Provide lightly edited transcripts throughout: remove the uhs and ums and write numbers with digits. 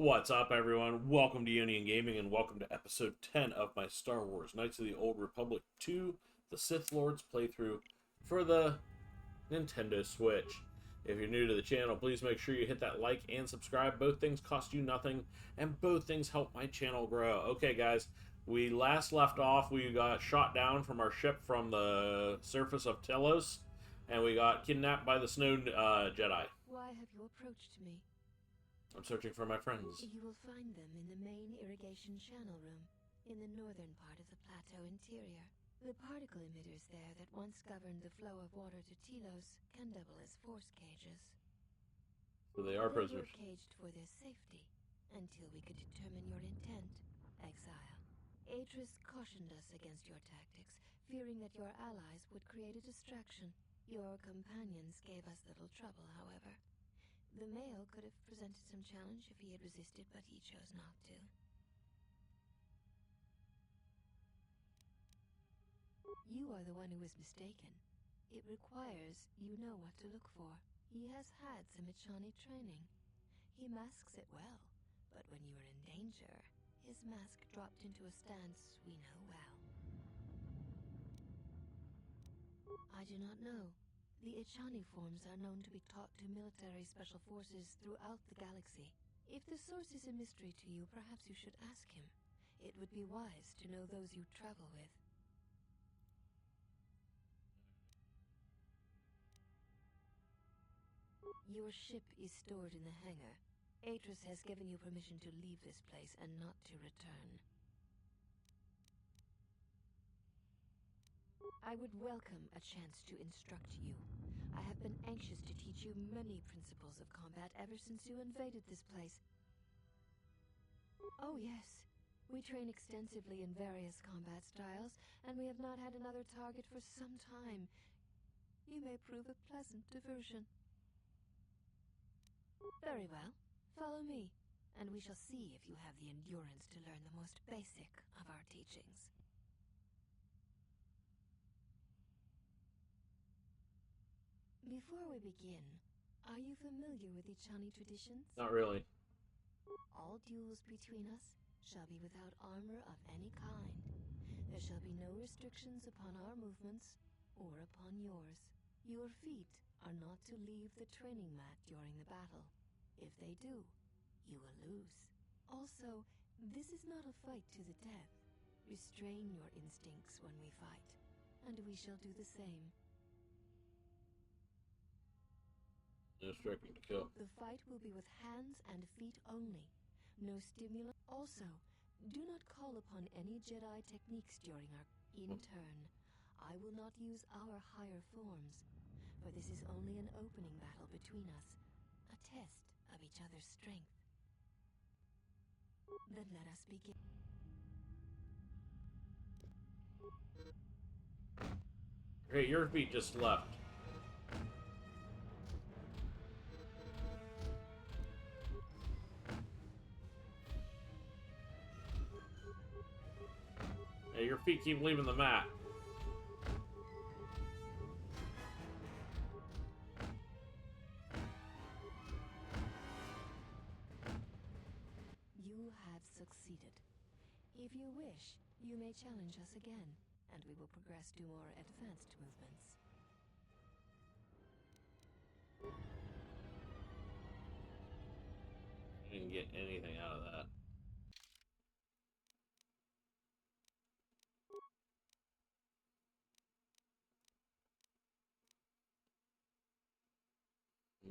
What's up, everyone? Welcome to Union Gaming, and welcome to episode 10 of my Star Wars Knights of the Old Republic 2, the Sith Lords playthrough for the Nintendo Switch. If you're new to the channel, please make sure you hit that like and subscribe. Both things cost you nothing, and both things help my channel grow. Okay, guys, we last left off. We got shot down from our ship from the surface of Telos, and we got kidnapped by the Snow Jedi. Why have you approached me? I'm searching for my friends. You will find them in the main irrigation channel room, in the northern part of the plateau interior. The particle emitters there that once governed the flow of water to Telos can double as force cages. So they are prisoners. They were caged for their safety, until we could determine your intent, exile. Atris cautioned us against your tactics, fearing that your allies would create a distraction. Your companions gave us little trouble, however. The male could have presented some challenge if he had resisted, but he chose not to. You are the one who was mistaken. It requires you know what to look for. He has had some Ichani training. He masks it well, but when you are in danger, his mask dropped into a stance we know well. I do not know. The Ichani forms are known to be taught to military special forces throughout the galaxy. If the source is a mystery to you, perhaps you should ask him. It would be wise to know those you travel with. Your ship is stored in the hangar. Atris has given you permission to leave this place and not to return. I would welcome a chance to instruct you. I have been anxious to teach you many principles of combat ever since you invaded this place. Oh yes, we train extensively in various combat styles, and we have not had another target for some time. You may prove a pleasant diversion. Very well, follow me, and we shall see if you have the endurance to learn the most basic of our teachings. Before we begin, are you familiar with Ichani traditions? Not really. All duels between us shall be without armor of any kind. There shall be no restrictions upon our movements or upon yours. Your feet are not to leave the training mat during the battle. If they do, you will lose. Also, this is not a fight to the death. Restrain your instincts when we fight, and we shall do the same. No striking to kill. The fight will be with hands and feet only. No stimulant. Also, do not call upon any Jedi techniques during our... In turn, I will not use our higher forms, for this is only an opening battle between us, a test of each other's strength. Then let us begin. Hey, your feet just left. Hey, your feet keep leaving the mat. You have succeeded. If you wish, you may challenge us again, and we will progress to more advanced movements. I didn't get anything out of that.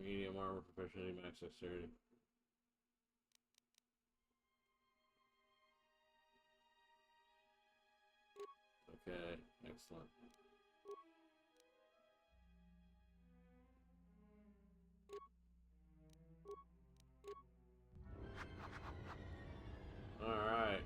Medium armor, proficiency, max dexterity. Okay, excellent. Alright.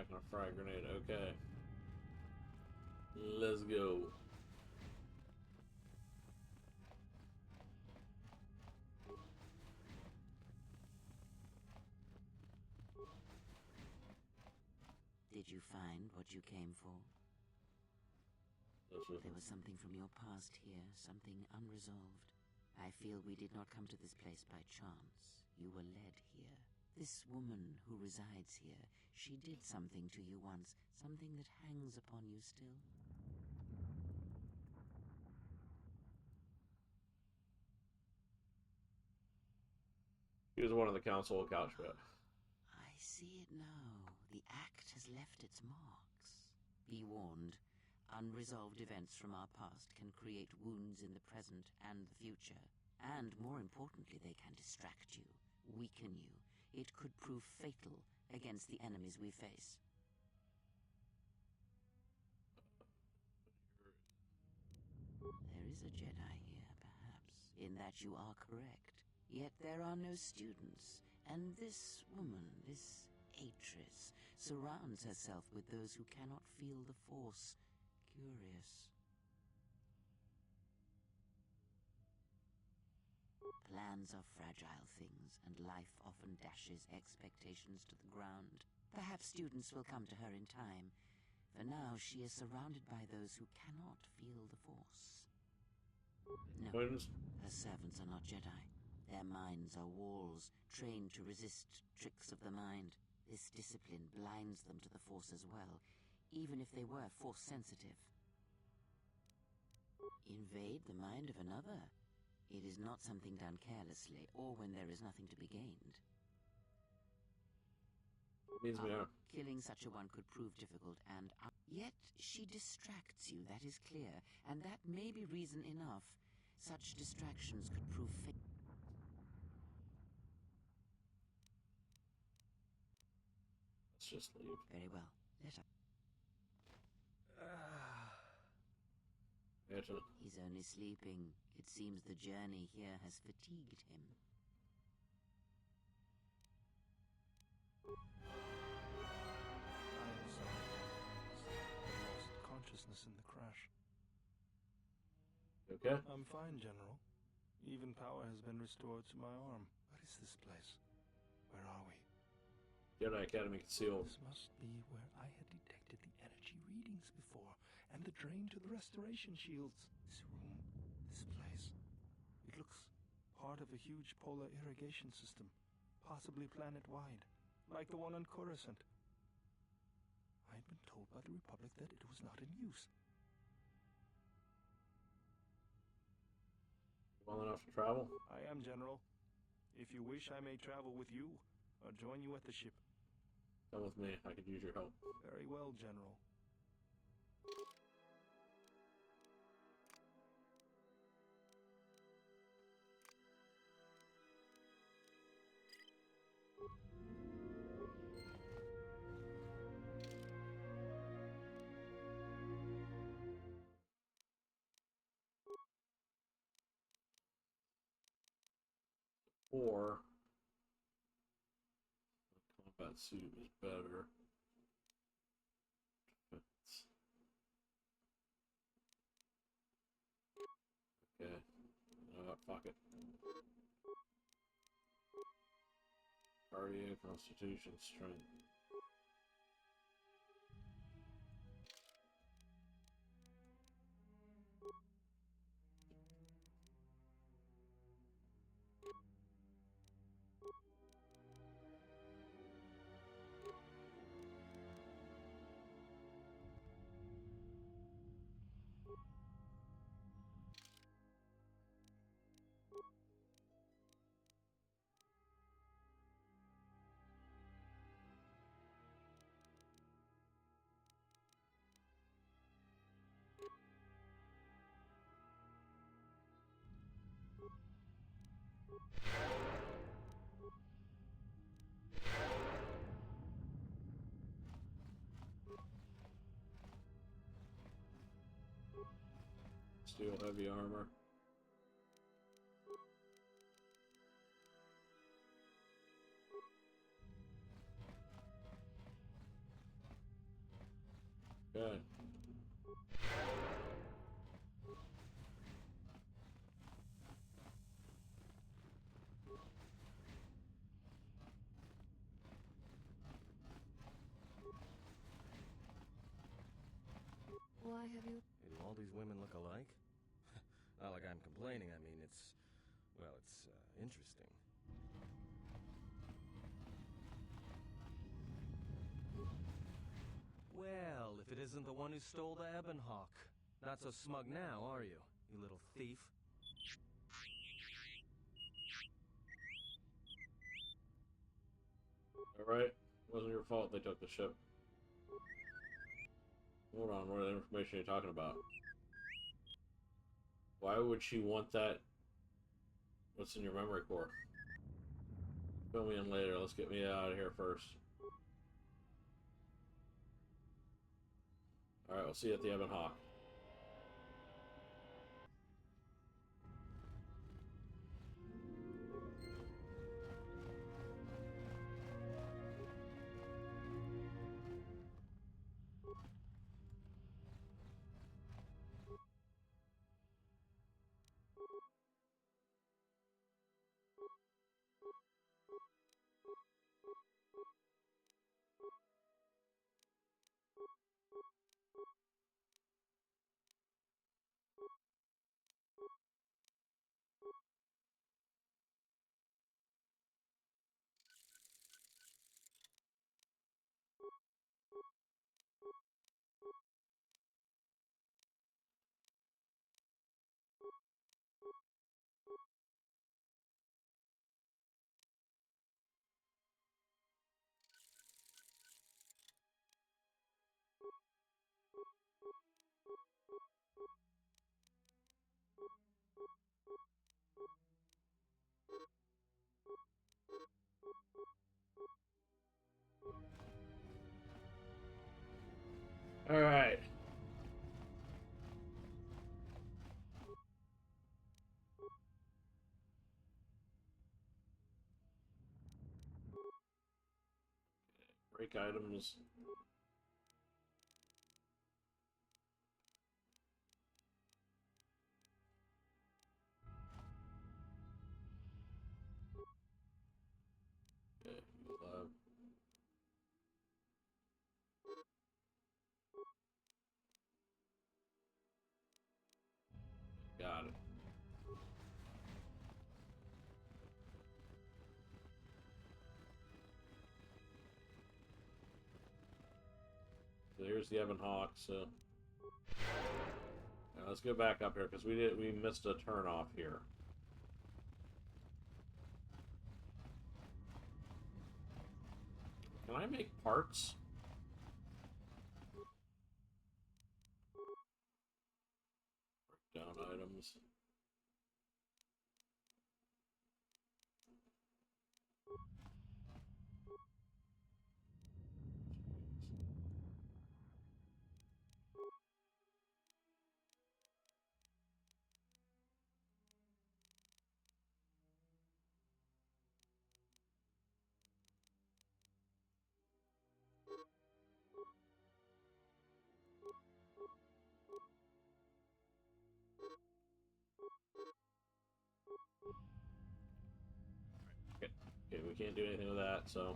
backpack and a frag grenade. Okay. Let's go. Did you find what you came for? There was something from your past here, something unresolved. I feel we did not come to this place by chance. You were led here. This woman who resides here, she did something to you once, something that hangs upon you still. He was one of the council of Couchbet. I see it now. The act has left its marks. Be warned. Unresolved events from our past can create wounds in the present and the future. And more importantly, they can distract you, weaken you. It could prove fatal against the enemies we face. There is a Jedi here, perhaps, in that you are correct. Yet there are no students, and this woman, this Atrus, surrounds herself with those who cannot feel the Force. Curious. Plans are fragile things, and life often dashes expectations to the ground. Perhaps students will come to her in time. For now, she is surrounded by those who cannot feel the Force. No, her servants are not Jedi. Their minds are walls, trained to resist tricks of the mind. This discipline blinds them to the Force as well, even if they were Force-sensitive. Invade the mind of another? It is not something done carelessly, or when there is nothing to be gained. Killing such a one could prove difficult, and yet she distracts you, that is clear, and that may be reason enough. Such distractions could prove Let's just leave. Very well. Let us. He's only sleeping. It seems the journey here has fatigued him. I am sorry. I lost consciousness in the crash. Okay. I'm fine, General. Even power has been restored to my arm. What is this place? Where are we? Jedi Academy concealed. This must be where I had detected the energy readings before, and the drain to the restoration shields. This room, this place. It looks part of a huge polar irrigation system, possibly planet-wide, like the one on Coruscant. I had been told by the Republic that it was not in use. Well enough to travel? I am, General. If you wish, I may travel with you, or join you at the ship. Come with me. I could use your help. Very well, General. Or the combat suit is better. Okay. Fuck it. Cardio, Constitution, Strength. Steel heavy armor. women look alike? Not like I'm complaining, I mean, it's interesting. Well, if it isn't the one who stole the Ebon Hawk. Not so smug now, are you little thief? Alright, wasn't your fault they took the ship. Hold on, what information are you talking about? Why would she want that? What's in your memory core? Fill me in later, let's get me out of here first. Alright, we'll see you at the Ebon Hawk. Alright. Break items. Okay, got it. So here's the Ebon Hawk, so now let's go back up here because we missed a turn off here. Can I make parts? Break down items. Okay, we can't do anything with that, so.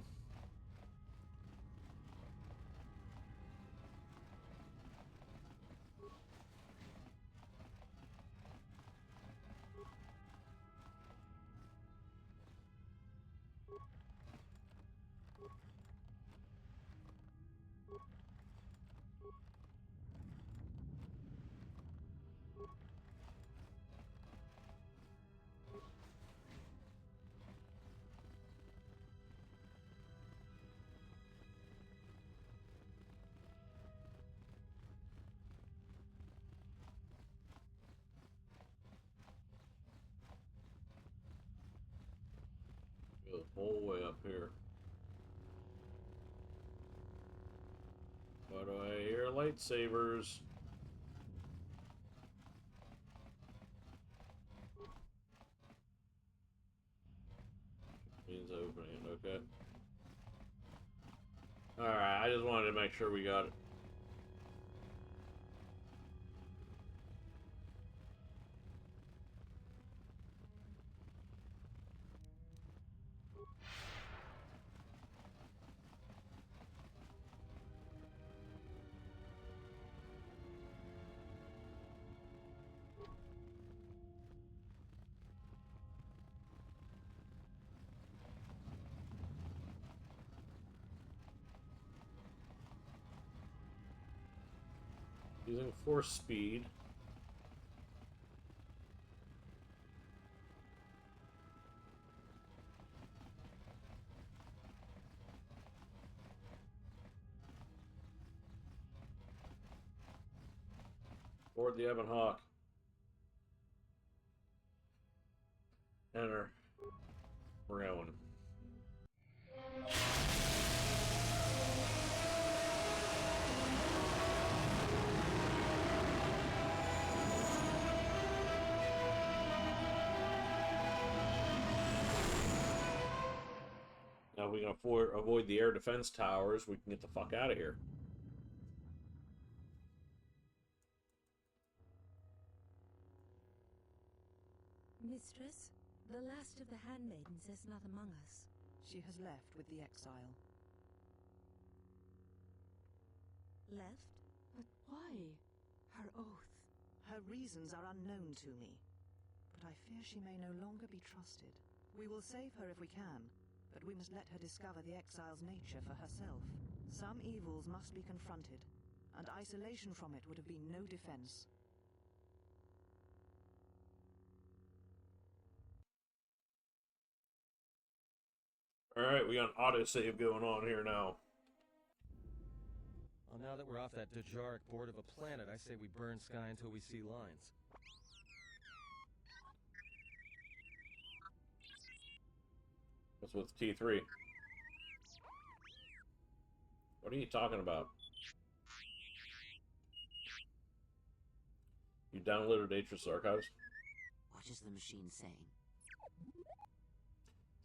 Go the whole way up here. Why do I hear lightsabers? Means opening, okay. Alright, I just wanted to make sure we got it. Using force speed. Board the Ebon Hawk. Enter. We're going. Now, if we can avoid the air defense towers, we can get the fuck out of here. Mistress, the last of the handmaidens is not among us. She has left with the exile. Left? But why? Her oath. Her reasons are unknown to me. But I fear she may no longer be trusted. We will save her if we can, but we must let her discover the exile's nature for herself. Some evils must be confronted, and isolation from it would have been no defense. Alright, we got an autosave going on here now. Well, now that we're off that Dejaric board of a planet, I say we burn sky until we see lines. What's with T3? What are you talking about? You downloaded Atris Archives? What is the machine saying?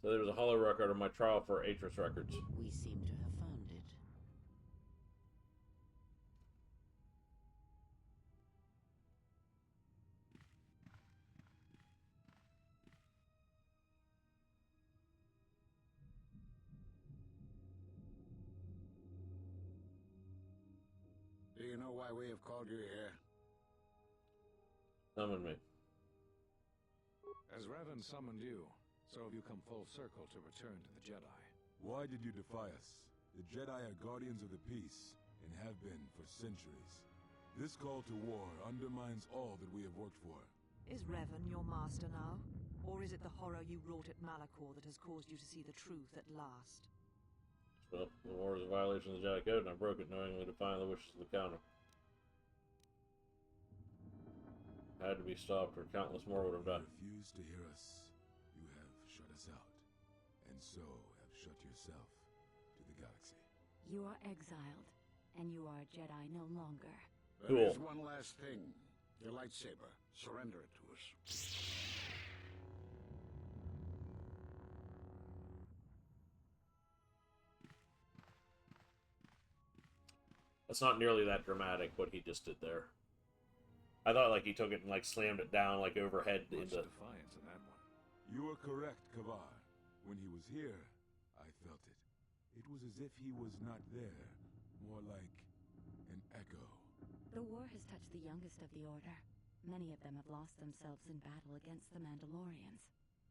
So there's a hollow record of my trial for Atris records. We seem to have found it. Do you know why we have called you here? Summon me. As Revan summoned you, so have you come full circle to return to the Jedi. Why did you defy us? The Jedi are guardians of the peace, and have been for centuries. This call to war undermines all that we have worked for. Is Revan your master now? Or is it the horror you wrought at Malachor that has caused you to see the truth at last? Well, the war is a violation of the Jedi Code, and I broke it knowingly defying the wishes of the Council. Had to be stopped, or countless more would have You died. refused to hear us. You have shut us out, and so have shut yourself to the galaxy. You are exiled, and you are a Jedi no longer. Cool. There's one last thing. Your lightsaber. Surrender it to us. That's not nearly that dramatic, what he just did there. I thought, like, he took it and, like, slammed it down, like, overhead Much into... defiance in that one. You are correct, Kavar. When he was here, I felt it. It was as if he was not there. More like an echo. The war has touched the youngest of the Order. Many of them have lost themselves in battle against the Mandalorians.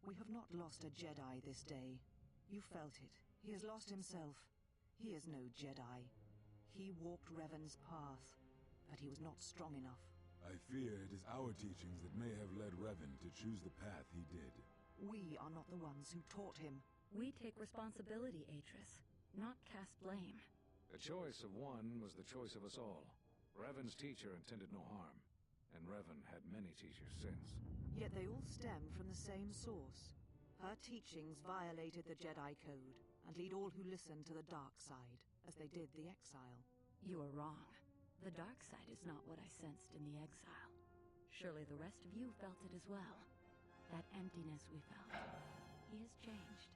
We have not lost a Jedi this day. You felt it. He has lost himself. He is no Jedi. He walked Revan's path, but he was not strong enough. I fear it is our teachings that may have led Revan to choose the path he did. We are not the ones who taught him. We take responsibility, Atris, not cast blame. The choice of one was the choice of us all. Revan's teacher intended no harm, and Revan had many teachers since. Yet they all stem from the same source. Her teachings violated the Jedi Code, and lead all who listen to the dark side, as they did the exile. You are wrong. The dark side is not what I sensed in the exile. Surely the rest of you felt it as well. That emptiness we felt. He has changed.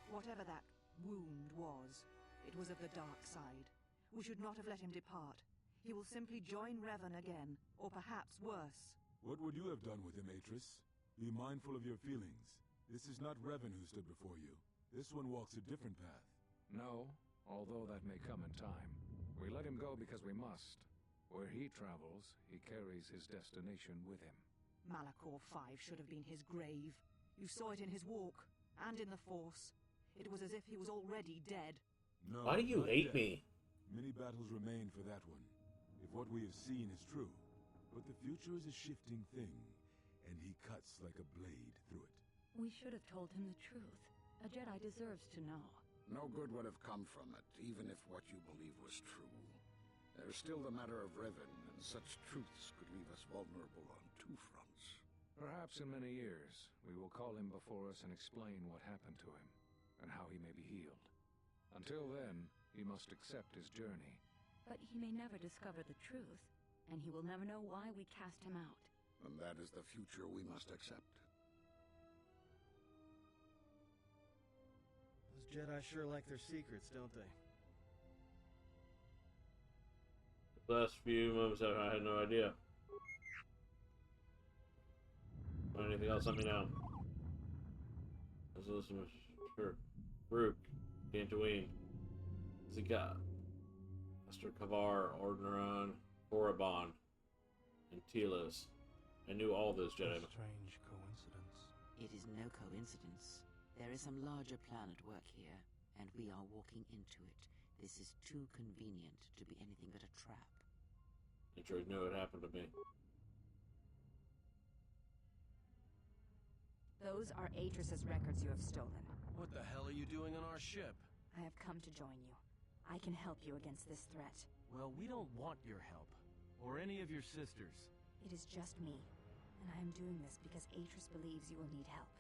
Whatever that wound was, it was of the dark side. We should not have let him depart. He will simply join Revan again, or perhaps worse. What would you have done with him, Atris? Be mindful of your feelings. This is not Revan who stood before you. This one walks a different path. No, although that may come in time. We let him go because we must. Where he travels, he carries his destination with him. Malachor 5 should have been his grave. You saw it in his walk, and in the Force. It was as if he was already dead. No, Why do you not hate dead. me? Many battles remain for that one. if what we have seen is true. But the future is a shifting thing, and he cuts like a blade through it. We should have told him the truth. A Jedi deserves to know. No good would have come from it, even if what you believe was true. There's still the matter of Revan, and such truths could leave us vulnerable on two fronts. Perhaps in many years, we will call him before us and explain what happened to him, and how he may be healed. Until then, he must accept his journey. But he may never discover the truth, and he will never know why we cast him out. And that is the future we must accept. Those Jedi sure like their secrets, don't they? The last few moments I had no idea. Anything else, let me know. This is sure. Rook, Dantooine, Zika, Master Kavar, Onderon, Korriban, and Telos. I knew all those Jedi. A strange coincidence. It is no coincidence. There is some larger plan at work here, and we are walking into it. This is too convenient to be anything but a trap. I sure knew it happened to me. Those are Atris's records you have stolen. What the hell are you doing on our ship? I have come to join you. I can help you against this threat. Well, we don't want your help. Or any of your sisters. It is just me, and I am doing this because Atris believes you will need help.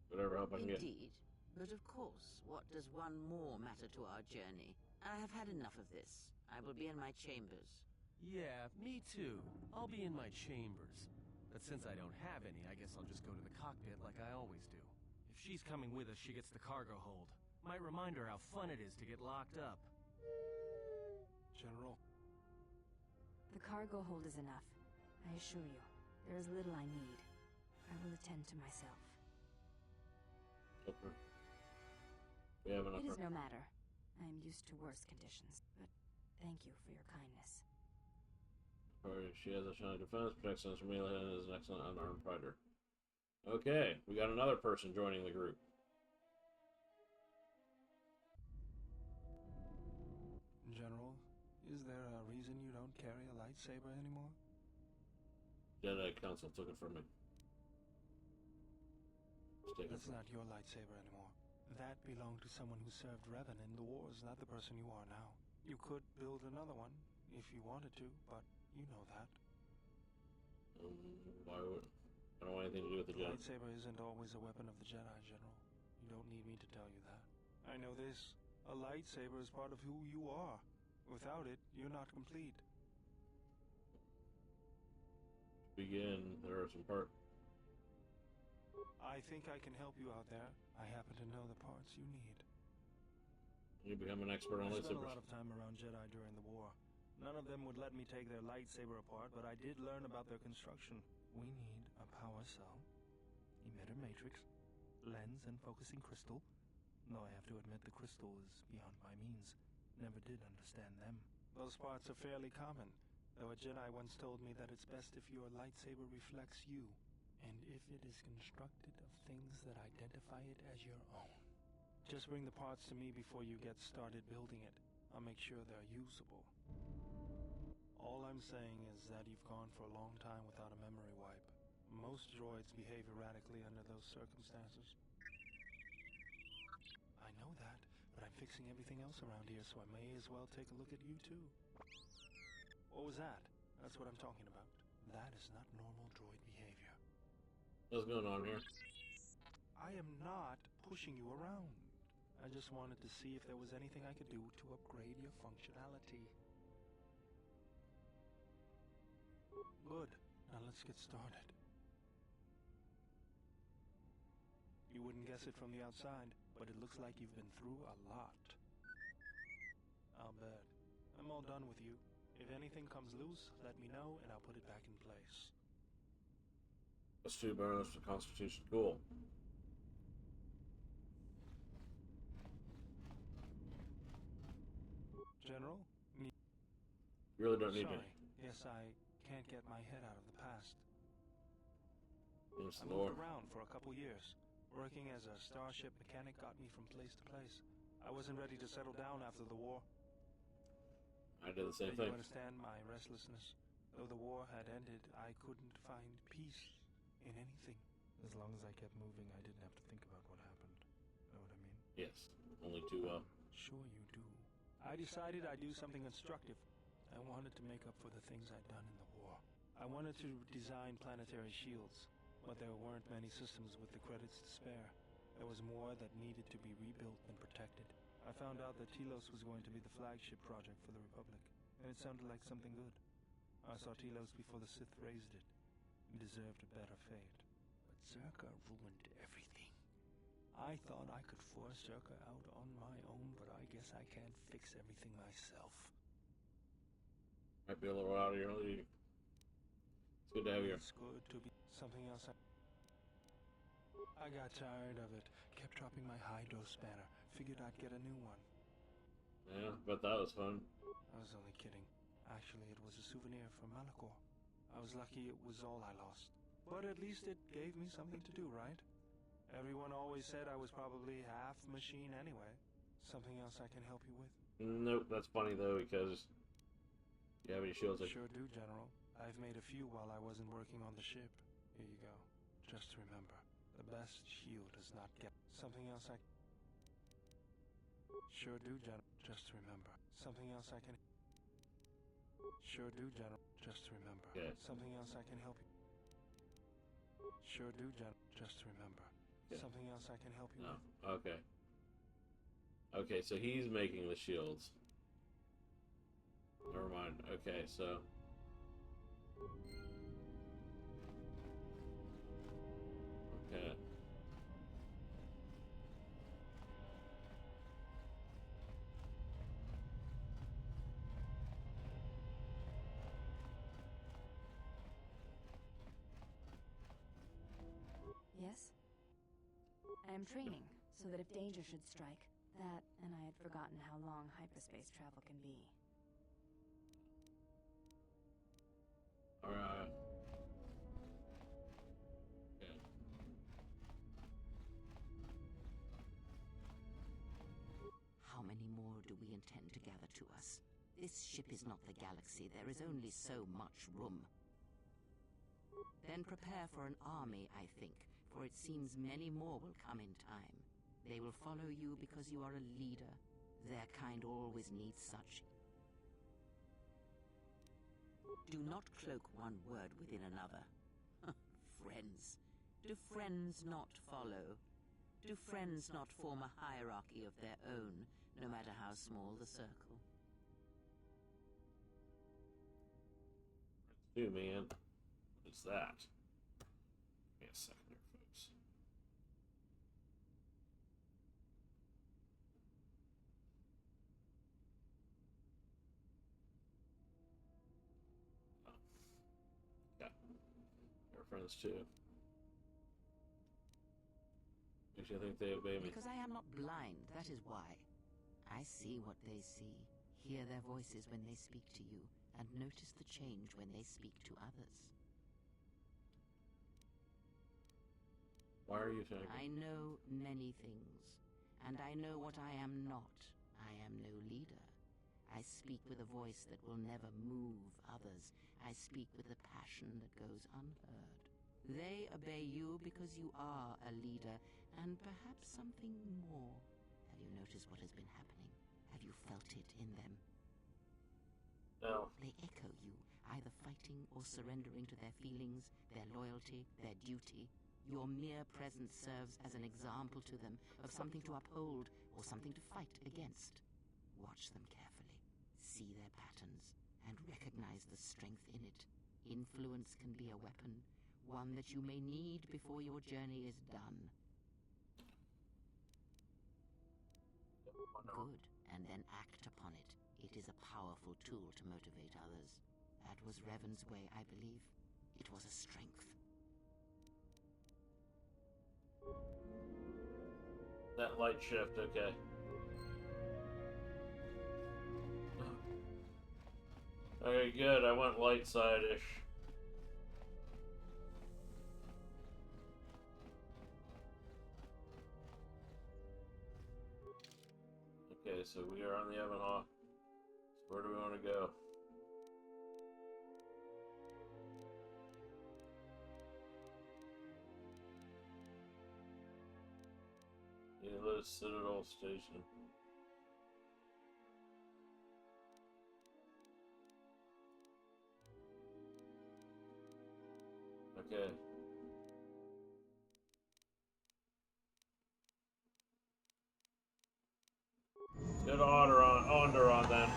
Whatever help I can get. Indeed. But of course, what does one more matter to our journey? I have had enough of this. I will be in my chambers. Yeah, me too. I'll be in my chambers. But since I don't have any, I guess I'll just go to the cockpit like I always do. If she's coming with us, she gets the cargo hold. Might remind her how fun it is to get locked up. General, The cargo hold is enough. I assure you, there is little I need. I will attend to myself. Okay. We have enough. It is no matter. I am used to worse conditions, but thank you for your kindness. She has a shiny defense, protects us from melee, and is an excellent unarmed fighter. Okay, we got another person joining the group. General, is there a reason you don't carry a lightsaber anymore? Jedi Council took it from me. That's not your lightsaber anymore. That belonged to someone who served Revan in the wars, not the person you are now. You could build another one, if you wanted to, but you know that. Why would... I don't want anything to do with the Jedi. Lightsaber isn't always a weapon of the Jedi, General. You don't need me to tell you that. I know this. A lightsaber is part of who you are. Without it, you're not complete. To begin, there are some parts. I think I can help you out there. I happen to know the parts you need. You become an expert on I spent a lightsabers. lot of time around Jedi during the war. None of them would let me take their lightsaber apart, but I did learn about their construction. We need a power cell, emitter matrix, lens and focusing crystal. Though I have to admit the crystal is beyond my means. Never did understand them. Those parts are fairly common, though a Jedi once told me that it's best if your lightsaber reflects you, and if it is constructed of things that identify it as your own. Just bring the parts to me before you get started building it. I'll make sure they're usable. All I'm saying is that you've gone for a long time without a memory wipe. Most droids behave erratically under those circumstances. I know that, but I'm fixing everything else around here, so I may as well take a look at you too. What was that? That's what I'm talking about. That is not normal droid behavior. What's going on here? I am not pushing you around. I just wanted to see if there was anything I could do to upgrade your functionality. Good. Now let's get started. You wouldn't guess it from the outside, but it looks like you've been through a lot. I'll bet. I'm all done with you. If anything comes loose, let me know and I'll put it back in place. Plus 2 bonus to Constitution. Cool. General? You really don't need Sorry. any. Yes, I can't get my head out of the past. There's I the lore. moved around for a couple years. Working as a starship mechanic got me from place to place. I wasn't ready to settle down after the war. I did the same You thing. understand my restlessness? Though the war had ended, I couldn't find peace in anything. As long as I kept moving, I didn't have to think about what happened. Know what I mean? Yes, only too well. Sure you do. I decided I'd do something constructive. I wanted to make up for the things I'd done in the war. I wanted to design planetary shields, but there weren't many systems with the credits to spare. There was more that needed to be rebuilt and protected. I found out that Telos was going to be the flagship project for the Republic, and it sounded like something good. I saw Telos before the Sith raised it. It deserved a better fate. But Zerka ruined everything. I thought I could force Zerka out on my own, but I guess I can't fix everything myself. Might be a little out of your league. It's good to have you. It's good to be something else. I got tired of it. Kept dropping my hydro spanner. Figured I'd get a new one. Yeah, but that was fun. I was only kidding. Actually, it was a souvenir from Malachor. I was lucky it was all I lost. But at least it gave me something to do, right? Everyone always said I was probably half machine anyway. Something else I can help you with? Nope, that's funny though, because you have any shields? Sure do, General. I've made a few while I wasn't working on the ship. Here you go. Just remember, the best shield does not get something else I... Sure do, General. Just remember, something else I can... Sure do, General. Just remember, something else I can help you. Sure do, General. Just remember, something else I can help you with. Okay. Okay, so he's making the shields. Never mind. Okay, so... Okay. Yes? I am training, so that if danger should strike, that, and I had forgotten how long hyperspace travel can be. Alright. Okay. How many more do we intend to gather to us? This ship is not the galaxy. There is only so much room. Then prepare for an army, I think, for it seems many more will come in time. They will follow you because you are a leader. Their kind always needs such. Do not cloak one word within another. Friends. Do friends not follow? Do friends not form a hierarchy of their own, no matter how small the circle? Do, man. What's that? Give me a second here, folks. Oh. Yeah. They're friends too. Makes you think they obey me. Because I am not blind, that is why. I see what they see, hear their voices when they speak to you, and notice the change when they speak to others. Why are you saying? I know many things, and I know what I am not. I am no leader. I speak with a voice that will never move others. I speak with a passion that goes unheard. They obey you because you are a leader, and perhaps something more. Have you noticed what has been happening? Have you felt it in them? No. They echo you, either fighting or surrendering to their feelings, their loyalty, their duty. Your mere presence serves as an example to them of something to uphold or something to fight against. Watch them carefully, see their patterns, and recognize the strength in it. Influence can be a weapon, one that you may need before your journey is done. Good, and then act upon it. It is a powerful tool to motivate others. That was Revan's way, I believe. It was a strength. That light shift, okay. Okay, good. I went light side-ish. Okay, so we are on the Evanhaw. Where do we want to go? Yellow Citadel Station. Okay. Get Onderon then.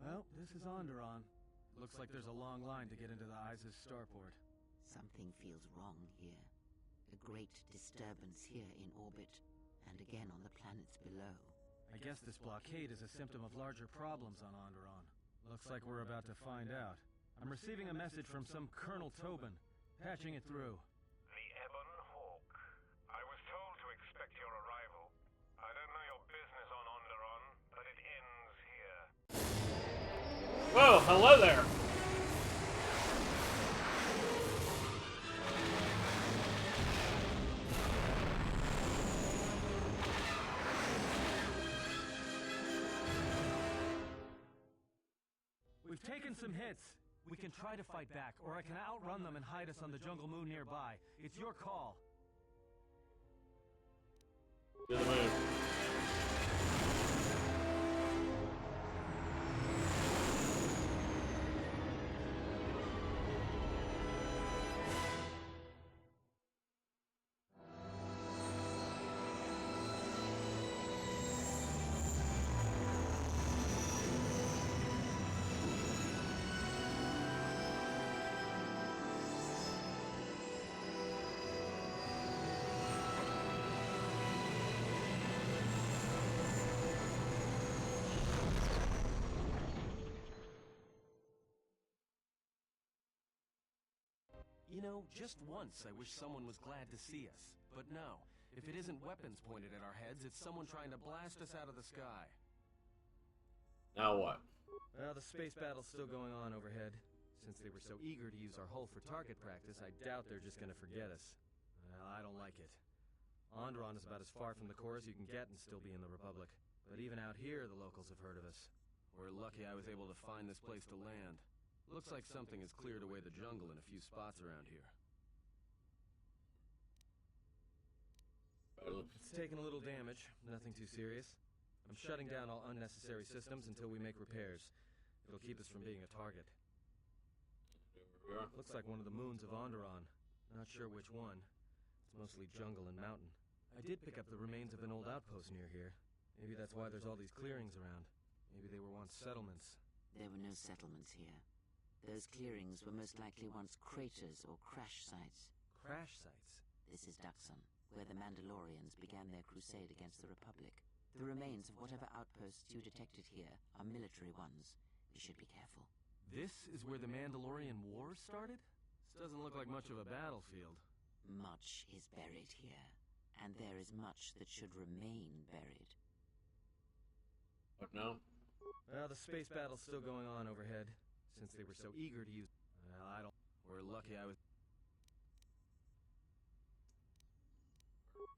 Well, this is Onderon. Looks like there's a long line to get into the ISIS starport. Something feels wrong here. A great disturbance here in orbit, and again on the planets below. I guess this blockade is a symptom of larger problems on Onderon. Looks like we're about to find out. I'm receiving a message from some Colonel Tobin. Patching it through. The Ebon Hawk. I was told to expect your arrival. I don't know your business on Onderon, but it ends here. Whoa, hello there! We've taken some hits. We can try to fight back, or I can outrun them and hide us on the jungle moon nearby. It's your call. To the moon. You know, just once I wish someone was glad to see us. But no, if it isn't weapons pointed at our heads, it's someone trying to blast us out of the sky. Now what? Well, the space battle's still going on overhead. Since they were so eager to use our hull for target practice, I doubt they're just gonna forget us. Well, I don't like it. Onderon is about as far from the core as you can get and still be in the Republic. But even out here, the locals have heard of us. We're lucky I was able to find this place to land. Looks like something has cleared away the jungle in a few spots around here. It's taken a little damage, nothing too serious. I'm shutting down all unnecessary systems until we make repairs. It'll keep us from being a target. Looks like one of the moons of Onderon. Not sure which one. It's mostly jungle and mountain. I did pick up the remains of an old outpost near here. Maybe that's why there's all these clearings around. Maybe they were once settlements. There were no settlements here. Those clearings were most likely once craters or crash sites. Crash sites? This is Duxon, where the Mandalorians began their crusade against the Republic. The remains of whatever outposts you detected here are military ones. We should be careful. This is where the Mandalorian Wars started? This doesn't look like much of a battlefield. Much is buried here, and there is much that should remain buried. What now? Well, the space battle's still going on overhead. Since they were so eager to use... Well, I don't... We're lucky I was...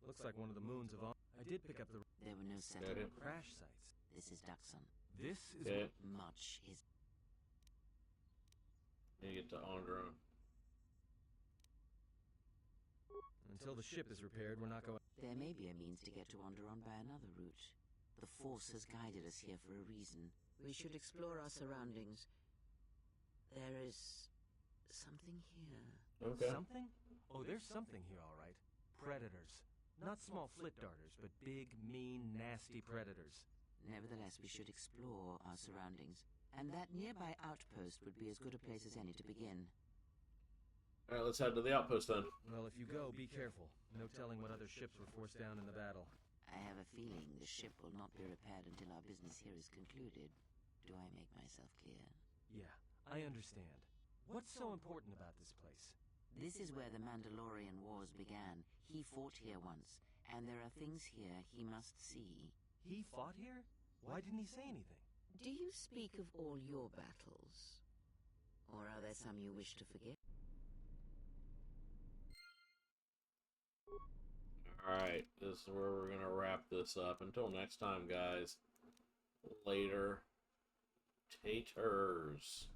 Looks like one of the moons of... I did pick up the... There were no settlement crash sites. This is Duxon. This is... Much is... You get to Onderon. Until the ship is repaired, we're not going... There may be a means to get to Onderon by another route. The Force has guided us here for a reason. We should explore our surroundings. There is... something here. Okay. Something? Oh, there's something here, all right. Predators. Not small flit darters, but big, mean, nasty predators. Nevertheless, we should explore our surroundings. And that nearby outpost would be as good a place as any to begin. Alright, let's head to the outpost then. Well, if you go, be careful. No telling what other ships were forced down in the battle. I have a feeling the ship will not be repaired until our business here is concluded. Do I make myself clear? Yeah, I understand. What's so important about this place? This is where the Mandalorian Wars began. He fought here once, and there are things here he must see. He fought here? Why didn't he say anything? Do you speak of all your battles? Or are there some you wish to forget? Alright, this is where we're going to wrap this up. Until next time, guys. Later. Taters.